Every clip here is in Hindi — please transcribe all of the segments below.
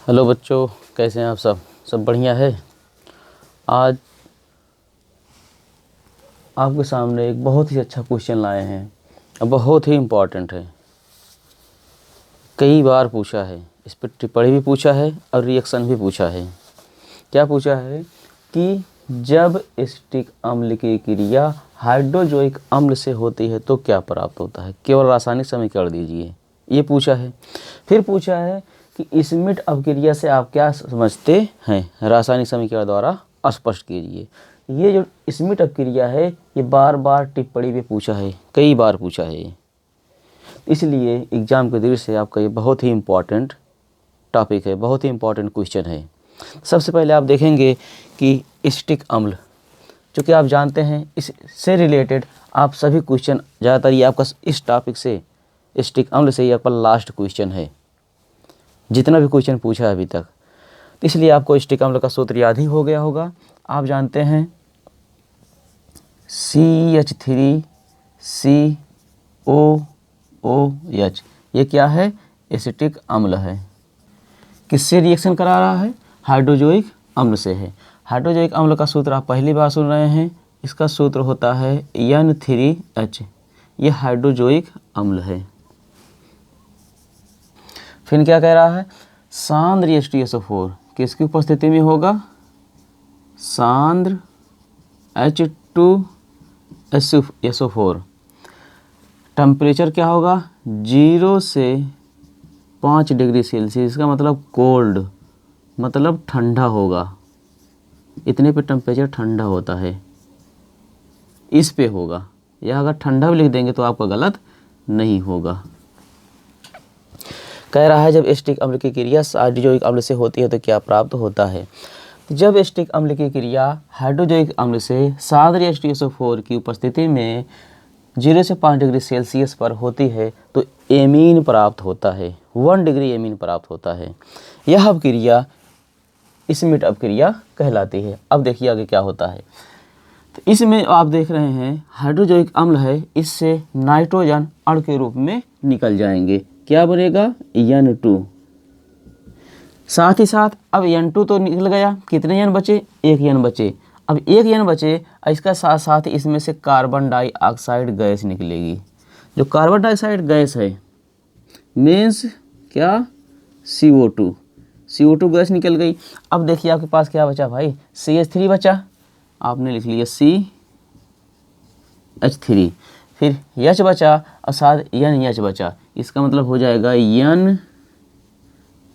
हेलो बच्चों, कैसे हैं आप सब बढ़िया है। आज आपके सामने एक बहुत ही अच्छा क्वेश्चन लाए हैं और बहुत ही इम्पोर्टेंट है। कई बार पूछा है, इस पर टिप्पणी भी पूछा है और रिएक्शन भी पूछा है। क्या पूछा है कि जब एसिटिक अम्ल की क्रिया हाइड्रोजोइक अम्ल से होती है तो क्या प्राप्त होता है। केवल रासायनिक समीकरण दीजिए, ये पूछा है। फिर पूछा है कि स्मिट अपक्रिया से आप क्या समझते हैं, रासायनिक समीकरण द्वारा स्पष्ट कीजिए। ये जो स्मिट अपक्रिया है ये बार बार टिप्पणी में पूछा है, कई बार पूछा है, इसलिए एग्जाम के दृष्टि से आपका ये बहुत ही इम्पोर्टेंट टॉपिक है, बहुत ही इम्पोर्टेंट क्वेश्चन है। सबसे पहले आप देखेंगे कि एसिटिक अम्ल, चूँकि आप जानते हैं इससे रिलेटेड आप सभी क्वेश्चन ज़्यादातर ये आपका इस टॉपिक से एसिटिक अम्ल से ही आपका लास्ट क्वेश्चन है, जितना भी क्वेश्चन पूछा है अभी तक। तो इसलिए आपको एसिटिक अम्ल का सूत्र याद ही हो गया होगा। आप जानते हैं CH3COOH, ये क्या है, एसिटिक अम्ल है। किससे रिएक्शन करा रहा है, हाइड्रोजोइक अम्ल से है। हाइड्रोजोइक अम्ल का सूत्र आप पहली बार सुन रहे हैं, इसका सूत्र होता है N3H, ये हाइड्रोजोइक अम्ल है। फिर क्या कह रहा है, सांद्र H2SO4 किसकी उपस्थिति में होगा, सांद्र H2SO4। टेम्परेचर क्या होगा, 0 से 5 डिग्री सेल्सियस, इसका मतलब कोल्ड, मतलब ठंडा होगा। इतने पे टेम्परेचर ठंडा होता है, इस पे होगा। या अगर ठंडा भी लिख देंगे तो आपका गलत नहीं होगा। कह रहा है जब एसिटिक अम्ल की क्रिया हाइड्रोजोइक अम्ल से होती है तो क्या प्राप्त होता है। जब एसिटिक अम्ल की क्रिया हाइड्रोजोइक अम्ल से सांद्र H2SO4 की उपस्थिति में 0 से 5 डिग्री सेल्सियस पर होती है तो एमीन प्राप्त होता है, 1 डिग्री एमीन प्राप्त होता है। यह अपक्रिया स्मिट अपक्रिया कहलाती है। अब देखिए आगे क्या होता है। तो इसमें आप देख रहे हैं हाइड्रोजोइक अम्ल है, इससे नाइट्रोजन अणु के रूप में निकल जाएंगे। क्या बनेगा, N2। साथ ही साथ अब N2 तो निकल गया, कितने N बचे, 1 N बचे। अब 1 N बचे, इसका साथ साथ इसमें से कार्बन डाइऑक्साइड गैस निकलेगी। जो कार्बन डाइऑक्साइड गैस है मीन्स क्या, CO2 गैस निकल गई। अब देखिए आपके पास क्या बचा भाई, CH3 बचा, आपने लिख लिया CH3। फिर H बचा और साथ NH बचा, इसका मतलब हो जाएगा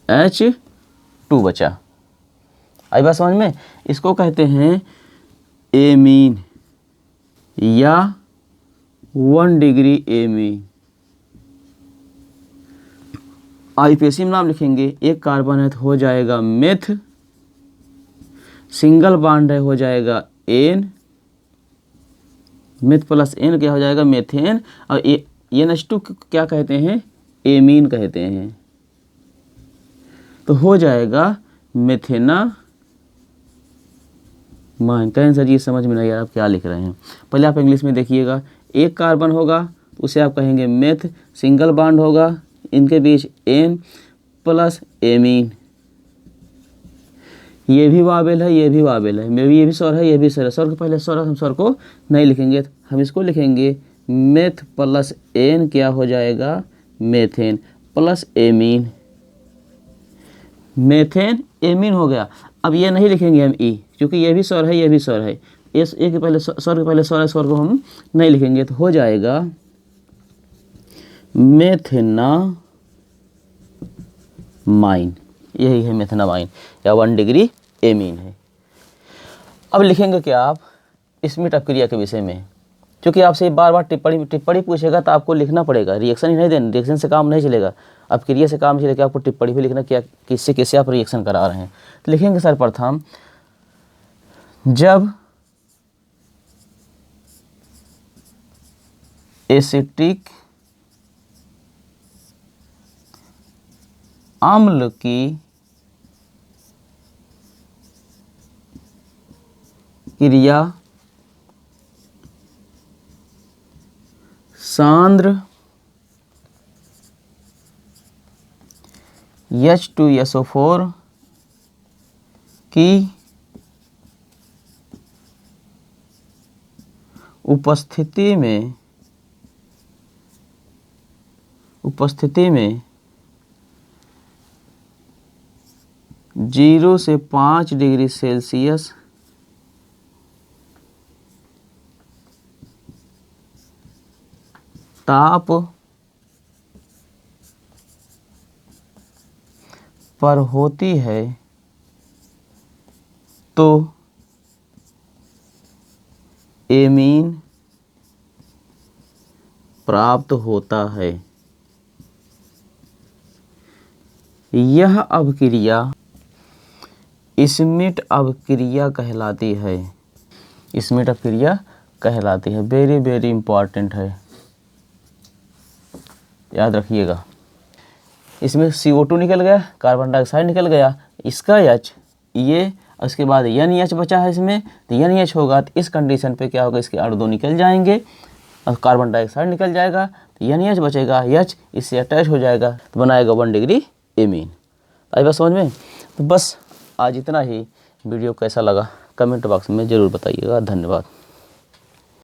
NH2 बचा। आई बात समझ में। इसको कहते हैं एमीन या 1 डिग्री एमीन। आईपीएसी में नाम लिखेंगे, एक कार्बन है तो हो जाएगा मेथ, सिंगल बॉन्ड है हो जाएगा एन, मेथ प्लस एन क्या हो जाएगा, मेथेन। और NH2 क्या कहते हैं, एमीन कहते हैं, तो हो जाएगा मेथेना माइन। कहें सर ये समझ में नहीं आ रहा आप क्या लिख रहे हैं। पहले आप इंग्लिश में देखिएगा, एक कार्बन होगा तो उसे आप कहेंगे मेथ, सिंगल बॉन्ड होगा इनके बीच एन प्लस एमीन। ये भी वावेल है, ये भी वावेल है, ये भी स्वर है, ये भी स्वर है। स्वर के पहले स्वर, हम स्वर को नहीं लिखेंगे, हम इसको लिखेंगे मेथ प्लस एन, क्या हो जाएगा, methane plus amine. Methane amine हो गया। अब ये नहीं लिखेंगे हम ई, क्योंकि ये भी स्वर है, ये भी स्वर है। इस एक के पहले स्वर के पहले स्वर है, स्वर को हम नहीं लिखेंगे, तो हो जाएगा मेथेनामाइन। यही है मेथेनामाइन या 1 डिग्री एमीन है। अब लिखेंगे क्या आप स्मिट अपक्रिया के विषय में, क्योंकि आपसे बार बार टिप्पणी पूछेगा तो आपको लिखना पड़ेगा, रिएक्शन ही नहीं देना, रिएक्शन से काम नहीं चलेगा, अपक्रिया से काम चलेगा। आपको टिप्पणी भी लिखना, क्या किससे कैसे आप रिएक्शन करा रहे हैं। तो लिखेंगे सर्वप्रथम, जब एसिटिक अम्ल की क्रिया सांद्र H2SO4 की उपस्थिति में 0 से 5 डिग्री सेल्सियस ताप पर होती है तो एमीन प्राप्त होता है। यह अभिक्रिया स्मिट अभिक्रिया कहलाती है। स्मिट अभिक्रिया कहलाती है। वेरी वेरी इंपॉर्टेंट है, याद रखिएगा। इसमें CO2 निकल गया, कार्बन डाइऑक्साइड निकल गया, इसका H ये, उसके बाद NH बचा है इसमें, तो NH होगा तो इस कंडीशन पे क्या होगा, इसके अणु दो निकल जाएंगे और कार्बन डाइऑक्साइड निकल जाएगा, तो NH बचेगा, H इससे अटैच हो जाएगा तो बनाएगा 1 डिग्री एमीन। आई बात समझ में? तो बस आज इतना ही। वीडियो कैसा लगा कमेंट बॉक्स में ज़रूर बताइएगा। धन्यवाद।